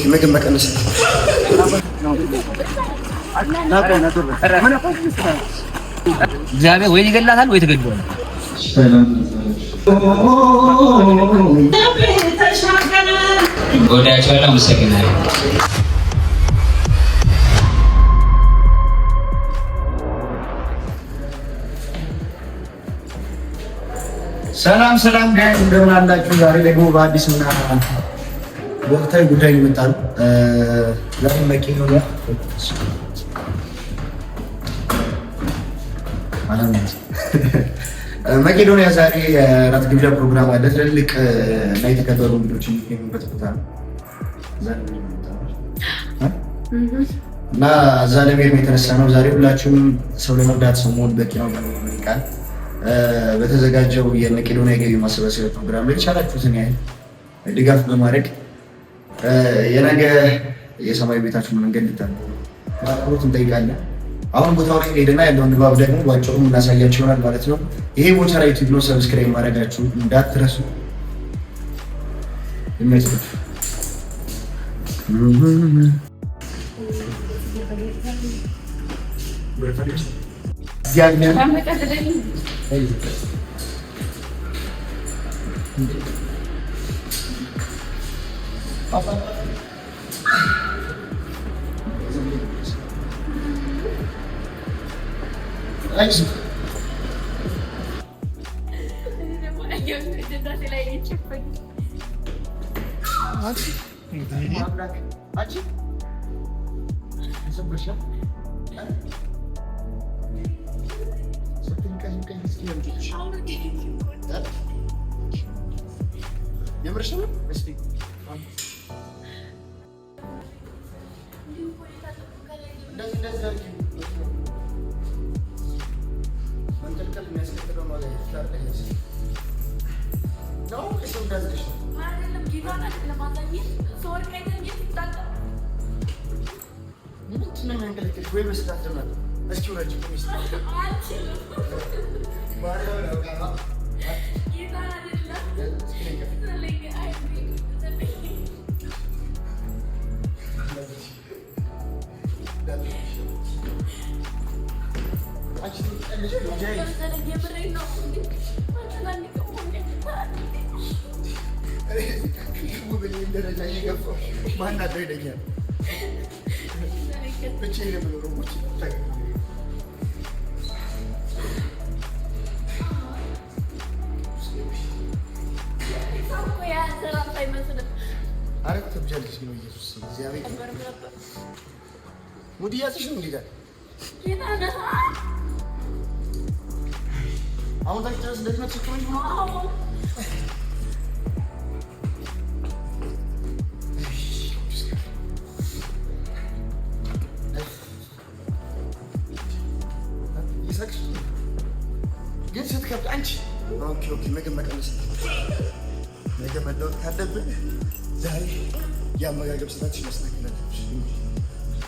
ምግብ መቀነስ እግዚአብሔር ወይ ይገላታል ወይ ትገድለዋል። ወዳቸዋለሁ። አመሰግናለሁ። ሰላም ጋር እንደምን አላችሁ? ዛሬ ደግሞ በአዲስና ወቅታዊ ጉዳይ ይመጣል። መቄዶንያ ዛሬ የራት ግብዣ ፕሮግራም አለ። ትልልቅ እና የተከበሩ እንግዶች የሚገኙበት ቦታ ነው እና እዛ ለመሄድ የተነሳ ነው። ዛሬ ሁላችሁም ሰው ለመርዳት ሰው መሆን በቂ ነው ቃል በተዘጋጀው የመቄዶንያ የገቢ ማሰባሰቢያ ፕሮግራም ላይ የቻላችሁትን ያህል ድጋፍ በማድረግ የነገ የሰማይ ቤታችሁን መንገድ እንድታውቁት እንጠይቃለን። አሁን ቦታው ላይ ሄደና ያለውን ድባብ ደግሞ ባጭሩ እናሳያችሁ ይሆናል ማለት ነው። ይሄ ቦታ ላይ ዩቲዩብ ነው፣ ሰብስክራይብ ማድረጋችሁ እንዳትረሱ። ይመችላችሁ። ግን ስትከብድ አንቺ ኦኬ ምግብ መቀነስ ምግብ መለወጥ ካለብን ዛሬ የአመጋገብ ስራችን ማስተካከላለች።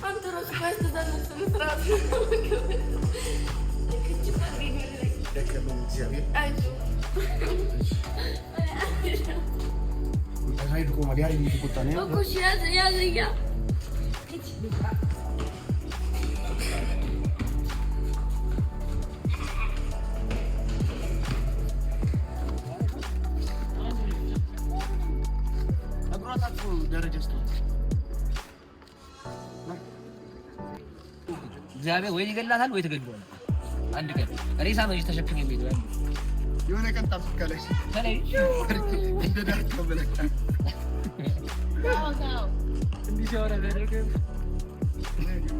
አንተ ራሱ ካስተዛዘን ስራት ደከመኝ እግዚአብሔር ራይድ ቆማል። ያ የሚቆጣ ነው እኮ ያዘያ እግዚአብሔር ወይ ይገላታል ወይ ትገድለዋል። አንድ ቀን ሬሳ ነው ተሸክሞ የሚሄደው የሆነ ቀን ታፍካለሽ ተለይ እንደዳርክ ተበለካ እንዲህ ሲያወራ ደረገ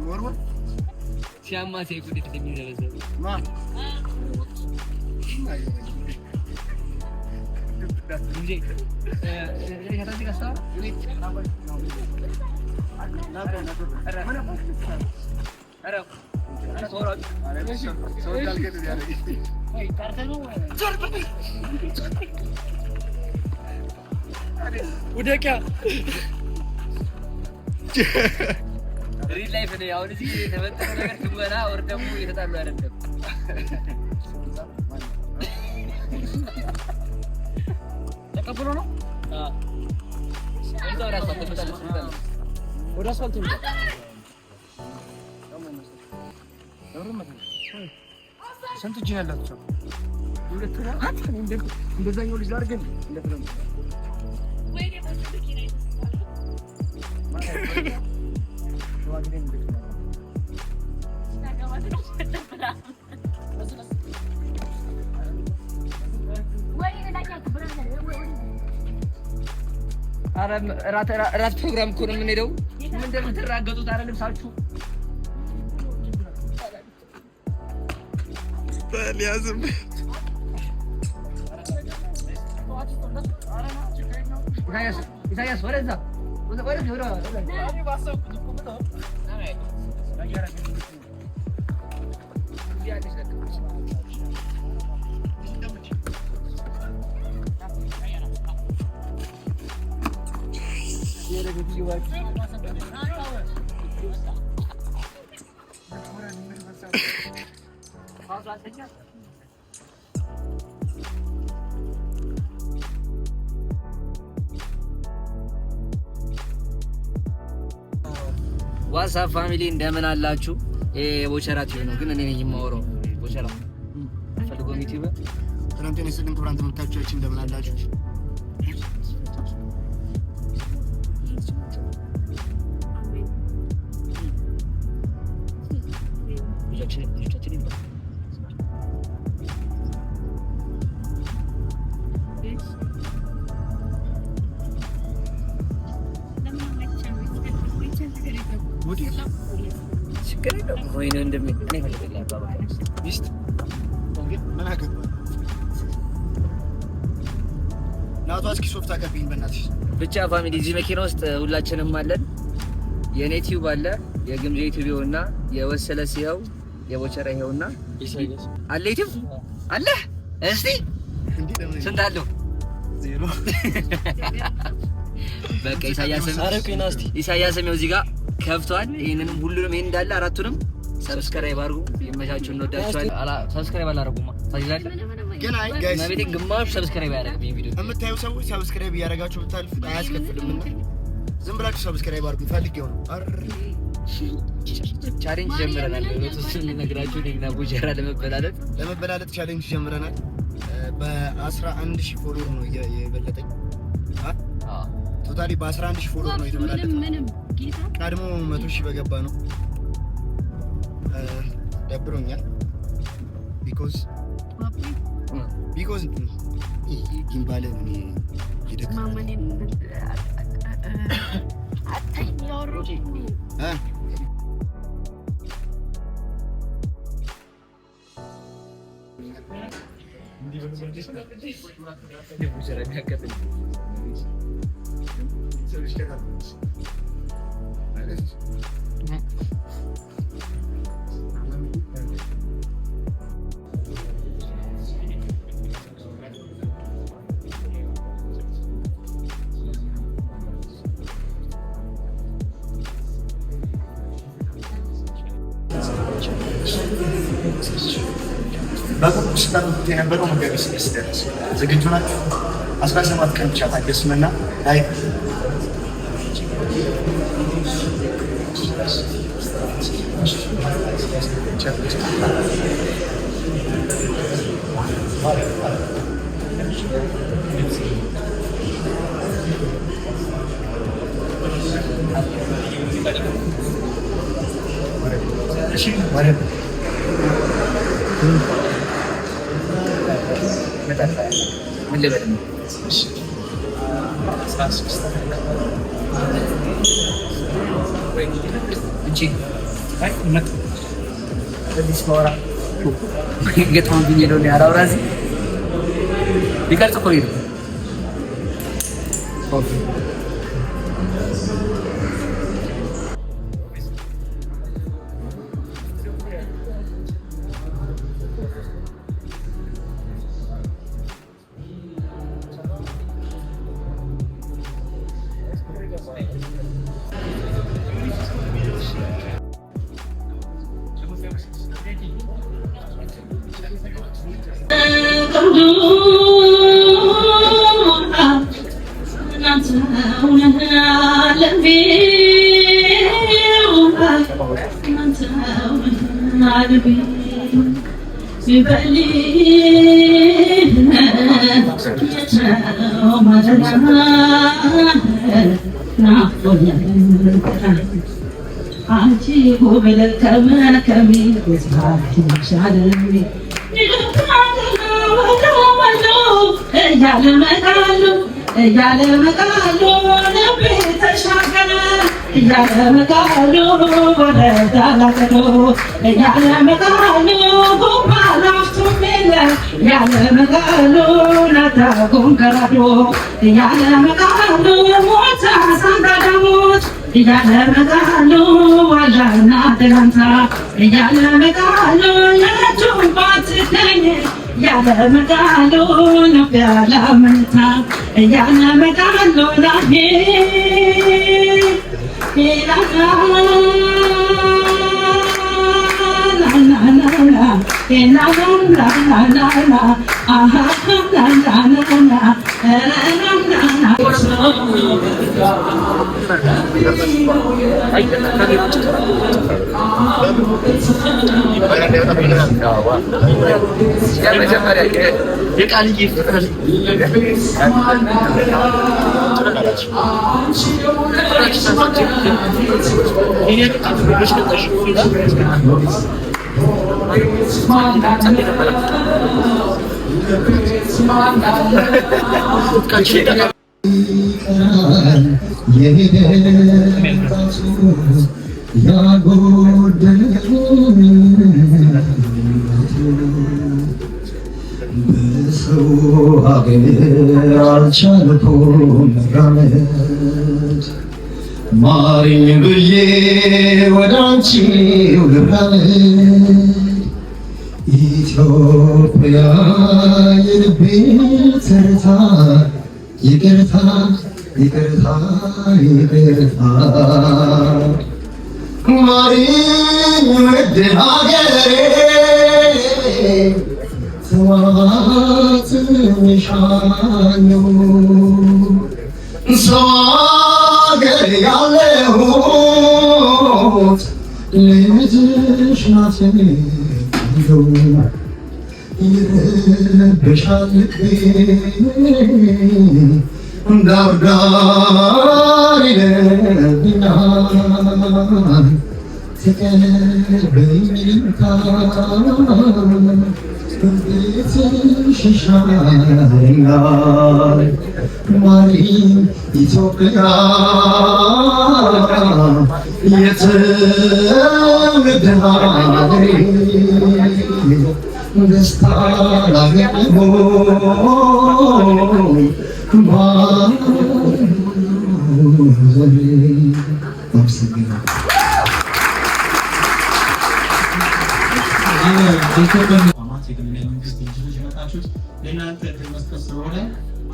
ወርወር ሲያማ ሲይቁ እንዴት እንደሚዘበዘብ ማ እንጂ ታዲያ ጋስታ ውደቂያ ሪል ላይፍ ነው። አሁን እዚህ የተፈጠረው ነገር ትወና ወር ደግሞ የተጣሉ አይደለም። ተቀብሎ ነው ስንት እጅ ያላችሁ? እንደዛኛው ልጅ አድርገን እራት ፕሮግራም እኮ ነው የምንሄደው። ምን እንደምትራገጡት አይደለም ልብሳችሁ በሊያዝም ኢሳያስ ወደዛ ዋትስአፕ ፋሚሊ እንደምን አላችሁ? ቦቸራት ነው ግን እኔ ነኝ የማወራው። ቦቸራ ፈልጎ ዩቲዩብ ትናንት ነው ስልክ ብራንድ ተመልካቾች እንደምን አላችሁ? ብቻ ፋሚሊ እዚህ መኪና ውስጥ ሁላችንም አለን። የኔ ዩቲዩብ አለ፣ የግምጄ ዩቲዩብ እና የወሰለ ሲያው የቦቸራ ይሄውና አለ ዩቲዩብ አለ። እስቲ ስንት አለው? ዜሮ። በቃ ኢሳያስም ያው እዚህ ጋር ከፍቷል። ይሄንንም ሁሉንም ይሄን እንዳለ አራቱንም ሰብስክራይብ አድርጉ። ይመቻችሁ፣ እንወዳችኋለን። ሰብስክራይብ አላደረጉማ ታጅላለ ግን አይ ጋይስ ማለት ግማሽ ሰብስክራይብ ያደረገ ቪዲዮ የምታዩ ሰዎች ሰብስክራይብ ያደረጋችሁ ብታልፉ አያስከፍልም። ዝም ብላችሁ ሰብስክራይብ አድርጉ። ፈልጌው ነው ቻሌንጅ ጀምረናል። ለተወሰነ ነገራችሁ ደግና ቦቸራ ለመበላለጥ ቻሌንጅ ጀምረናል። በ11000 ፎሎወር ነው የበለጠኝ። ቶታሊ በ11000 ፎሎወር ነው የተበላለጠ። ቀድሞ 100000 በገባ ነው። ደብሮኛል ቢኮዝ ጊምባለ ምን ይደክማል አታይ ያወሩ እንዴ በቁጥር ስታሉት የነበረው መጋቢት 6 ደረሰ። ዝግጁ ናችሁ? 17 ቀን ብቻ ታገሱና ላይ ምን ልበል ነው? ማሪኝ ብዬ ወደ አንቺ ልብራለች ኢትዮጵያ የልቤ ትርታ ይቅርታ ይቅርታ ይቅርታ ማሪኝ ውድ ሀገሬ ተዋትንሻለሁ ሰው ሀገር ያለሁት ልጅሽ ናት ይረብሻል ልቤ ዳር ዳር ይለብኛል ትቀርበኝታ ቤትሽ ይሻለኛል ማሪኝ ኢትዮጵያ የትውልድ ሀገሬ ደስታ ላገኘሁ ለእናንተ መስጠት ስለሆነ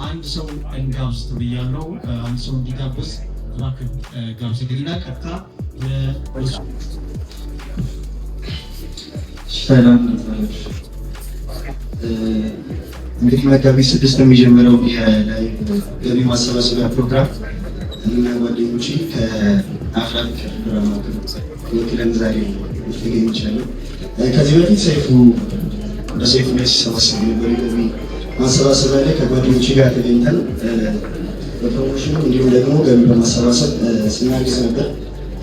አንድ ሰው እንጋብዝ ብያለሁ። አንድ ሰው እንዲጋብዝ እባክህ ጋብዝልኝና ቀጥታ ሰላም እንግዲህ መጋቢት 6 የሚጀምረው የገቢ ማሰባሰቢያ ፕሮግራም እና ጓደኞቼ ከአፍሪካ ድራማ ወክለን ዛሬ ልትገኝ ይችላል። ከዚህ በፊት በሰይፉ ላይ ሲሰባሰብ ነበር። ገቢ ማሰባሰቢያ ላይ ከጓደኞቼ ጋር ተገኝተን በፕሮሞሽኑ እንዲሁም ደግሞ ገቢ በማሰባሰብ ስናግዝ ነበር።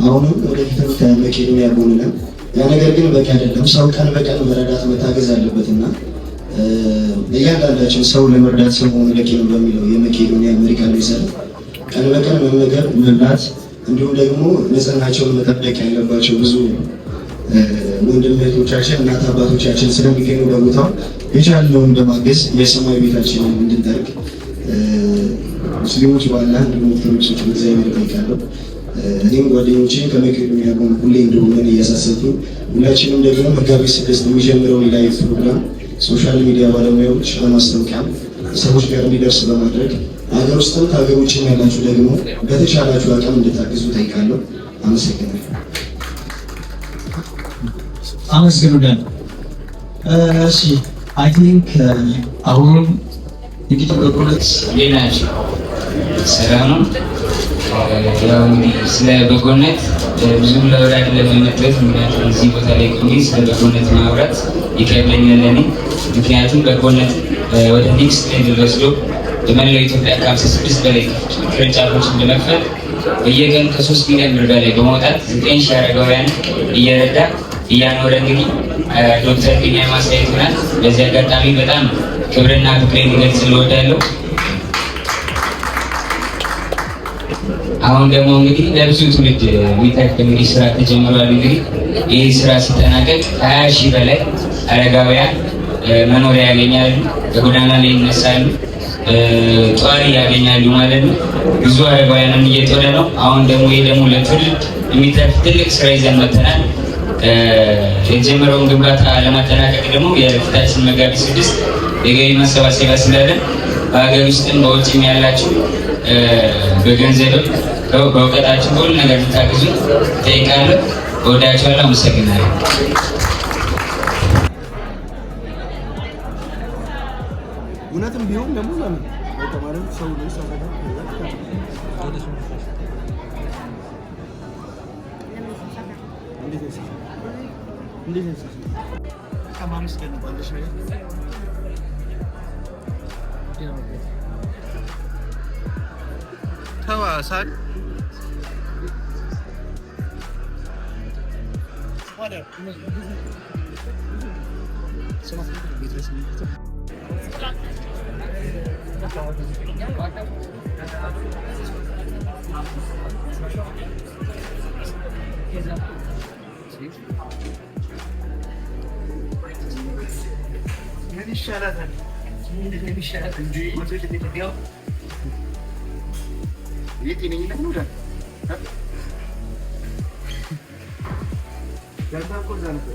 አሁንም ወደፊትም ከመቄዶንያ ጎን ነን። ያ ነገር ግን በቂ አይደለም። ሰው ቀን በቀን መረዳት መታገዝ አለበትና እያንዳንዳችን ሰው ለመርዳት ሰው መሆን በቂ ነው በሚለው የመቄዶንያ መሪ ቃል መሰረት ቀን በቀን መመገብ፣ መብላት እንዲሁም ደግሞ ንጽህናቸውን መጠበቅ ያለባቸው ብዙ ወንድም እህቶቻችን እናት አባቶቻችን ስለሚገኙ በቦታው የቻልነውን በማገዝ የሰማይ ቤታችንን እንድንጠርግ ሙስሊሞች ባላ እንዲሁም ኦርቶዶክሶች በእግዚአብሔር እጠይቃለሁ። እኔም ጓደኞቼን ከመቄዶንያ ጎን ሁሌ እንደሆነን እያሳሰብኩ ሁላችንም ደግሞ መጋቢት 6 የሚጀምረውን ላይቭ ፕሮግራም ሶሻል ሚዲያ ባለሙያዎች በማስታወቂያ ሰዎች ጋር እንዲደርስ በማድረግ ሀገር ውስጥም ከሀገር ውጭም ያላችሁ ደግሞ በተቻላችሁ አቅም እንድታግዙ እጠይቃለሁ። አመሰግናለሁ። አመስግኑልን። እሺ አይ ቲንክ አሁን እንግዲህ በሁለት ሌላ ስራ ነው ያው እንግዲህ ስለ በጎነት ብዙም ለወራ አይደለም የመጣሁት። ምክንያቱም እዚህ ቦታ ላይ ቆሜ ስለ በጎነት ማውራት ይከብደኛል እኔ። ምክንያቱም በጎነት ወደ ኔክስት ሌቭል ወስዶ በመላው ኢትዮጵያ ከ56 በላይ ቅርንጫፎችን በመክፈት በየቀኑ ከ3 ሚሊዮን ብር በላይ በማውጣት 9 ሺህ አረጋውያን እየረዳ እያኖረ እንግዲህ ዶክተር ቢኒያም ማሳየት ይሆናል። በዚህ አጋጣሚ በጣም ክብርና ፍቅሬን ልገልጽ እወዳለሁ። አሁን ደግሞ እንግዲህ ለብዙ ትውልድ የሚተርፍ እንግዲህ ስራ ተጀምሯል። እንግዲህ ይህ ስራ ሲጠናቀቅ 20 ሺህ በላይ አረጋውያን መኖሪያ ያገኛሉ፣ በጎዳና ላይ ይነሳሉ፣ ጧሪ ያገኛሉ ማለት ነው። ብዙ አረጋውያንን እየጦረ ነው። አሁን ደግሞ ይህ ደግሞ ለትውልድ የሚተርፍ ትልቅ ስራ ይዘን መጥተናል። የጀመረውን ግንባታ ለማጠናቀቅ ደግሞ የፊታችን መጋቢት 6 የገቢ ማሰባሰቢያ ስላለን በሀገር ውስጥም በውጭም ያላችሁ በገንዘብም በእውቀታችሁ ሁሉ ነገር ልታግዙ እጠይቃለሁ። እወዳችኋለሁ። አመሰግናለሁ። እውነትም ቢሆን ደግሞ ለምን ተማሪው ሰው ነው ሳፈታ እንዴት ከማመስገን ባለሽ ነገር ተዋሳል ምን ይሻላታል? ምን ይሻላታል እንጂ ወጥቶ እንደሚያው የጤነኝነት ነው ዳ ያልታቆ ዘንተ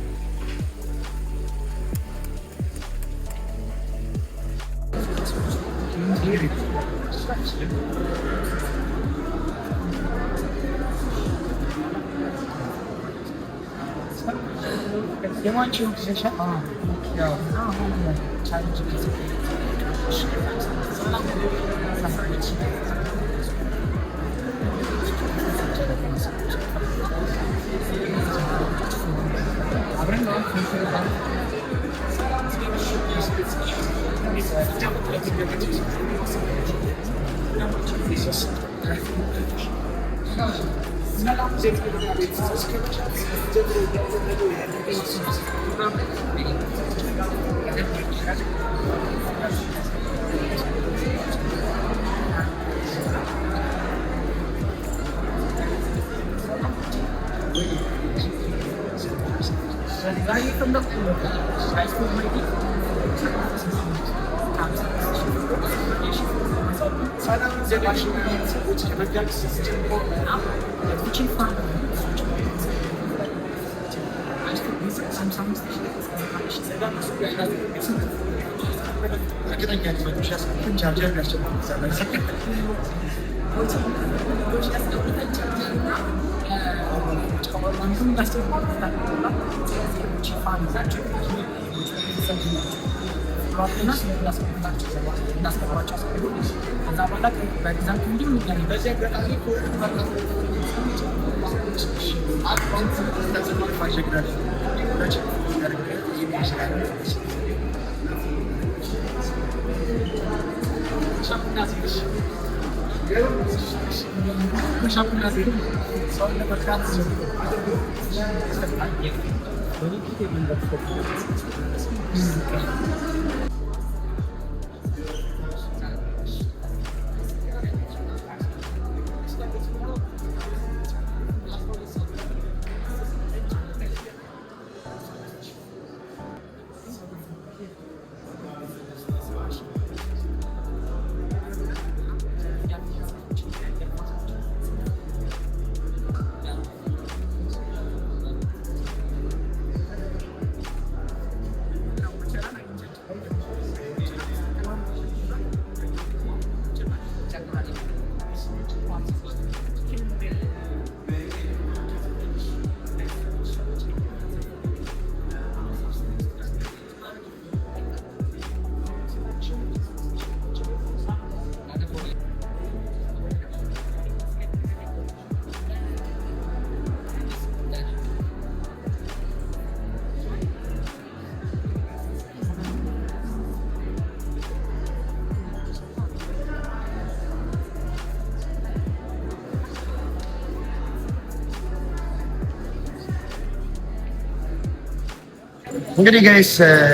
እንግዲህ ጋይስ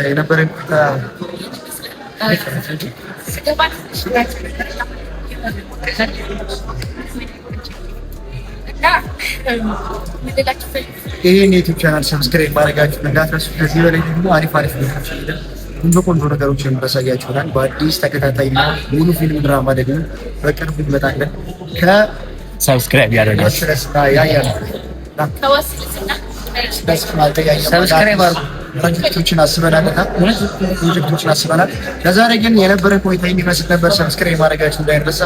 የነበረን ቆይታ ይህን የዩቲዩብ ቻናል ሰብስክራይብ ማድረጋችሁ እንዳትረሱ። ከዚህ በላይ ደግሞ አሪፍ ቆንጆ ነገሮችን እናሳያችኋለን። በአዲስ ተከታታይና ሙሉ ፊልም ድራማ ደግሞ በቅርቡ እንመጣለን። ሰብስክራይብ ያደርጋችሁ ፕሮጀክቶችን አስበናል። ለዛሬ ግን የነበረ ቆይታ የሚመስል ነበር። ሰብስክራይብ ማድረጋችሁ እንዳይረሳ።